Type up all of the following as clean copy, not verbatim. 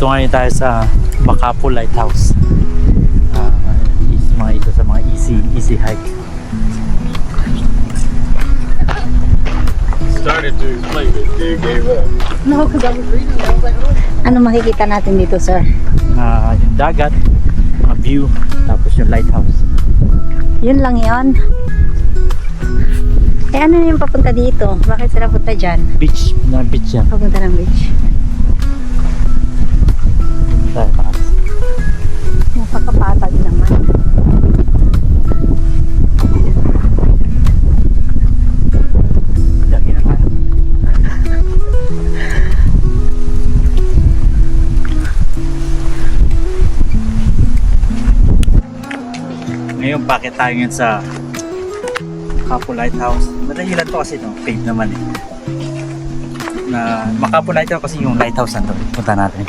Dito ngayon tayo sa Makapo Lighthouse. Isa sa mga easy hike. Started to explain it, you gave up. No, because I was reading it. I was like, oh. Ano makikita natin dito, sir? Yung dagat, mga view, tapos yung lighthouse. Yun lang yon. Eh ano yung papunta dito? Bakit sila punta dyan? Beach, na beach yan. Papunta ng beach. Tayo taas. Nakakapatag naman. Lagi na tayo. Ngayon, bakit tayo ngayon sa Makapo Lighthouse? Madahilan to kasi no, cave naman eh. Na Makapo Lighthouse kasi yung lighthouse nandun. Punta natin.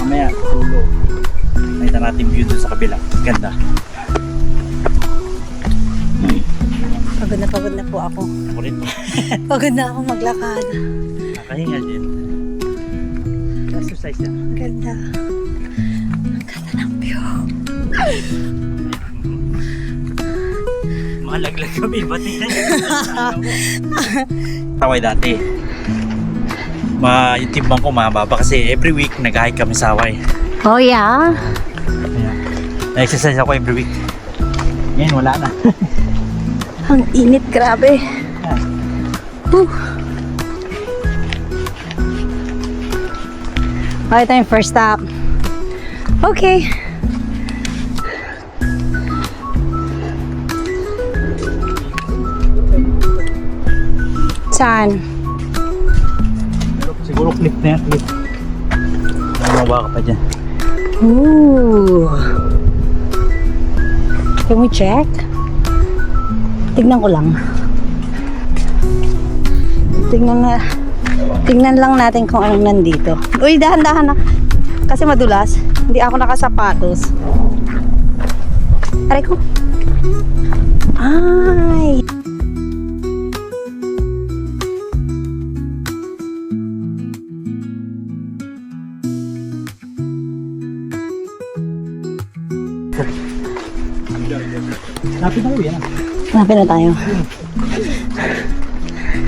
Mamaya, tulo. Nakita natin view dun sa kabila. Ganda. Pagod na po ako. Ako rin. Pagod na ako maglakad. Nakahinga din. Exercise yan. Ang ganda. Ang ganda ng view. Malaglag kami, bati na Taway dati. Yung timbang ko mababa kasi every week nag-hike kami sa Hawaii. Oh yeah? Ayan. Na-exercise ako every week. Ngayon wala na. Ang init, grabe. Okay, ito yung first stop. Okay. Saan? Siguro clip na yan, clip. Mabawa ka pa dyan. Ooh. Can we check? Tignan ko lang. Tignan lang natin kung anong nandito. Uy, dahan-dahan na. Kasi madulas. Hindi ako nakasapatos. Aray ko. Ay. Lapit na yan. Hanapin na tayo.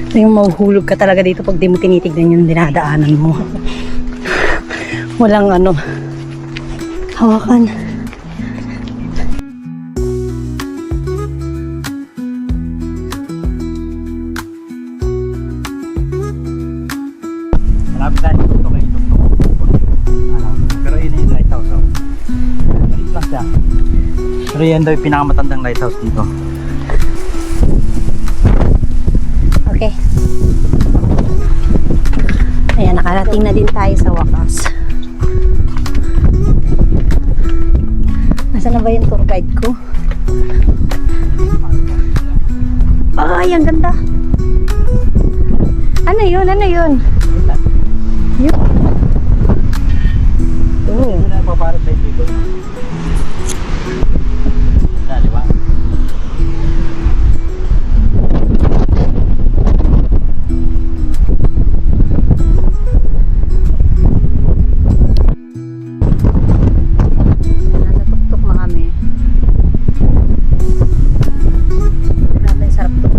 Ito yung mahuhulog ka talaga dito pag di mo tinitignan yung dinadaanan mo. Walang ano. Hawakan. Malapit tayo dito kayo. Pero yun na yung lighthouse. Maliit lang siya. Pero yan daw yung pinakamatandang lighthouse dito. Okay. Ayan, nakarating na din tayo sa wakas. Nasaan na ba yung tour guide ko? Ay, ang ganda. Ano yun? Ano yun? Yun. Oh. Ito na yung paparad tayo dito. Diba? Nasa tuktok na kami. Grabe, sarap to.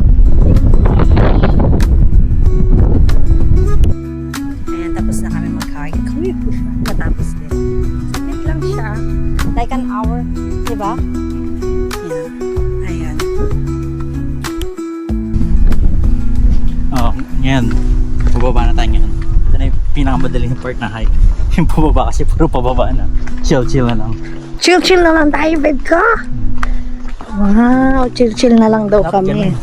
Ayan, tapos na kami mag-hike. Matapos din. Saglit lang siya. Like an hour. Diba? Yeah. Ayan. Ngayon, pababa na tayo ngayon. Ito na yung pinakamadaling part na hike. Yung pababa kasi puro pababa na. Chill na lang. Chill na lang tayo, babe ka. Wow, chill na lang daw Dapat kami. ganun.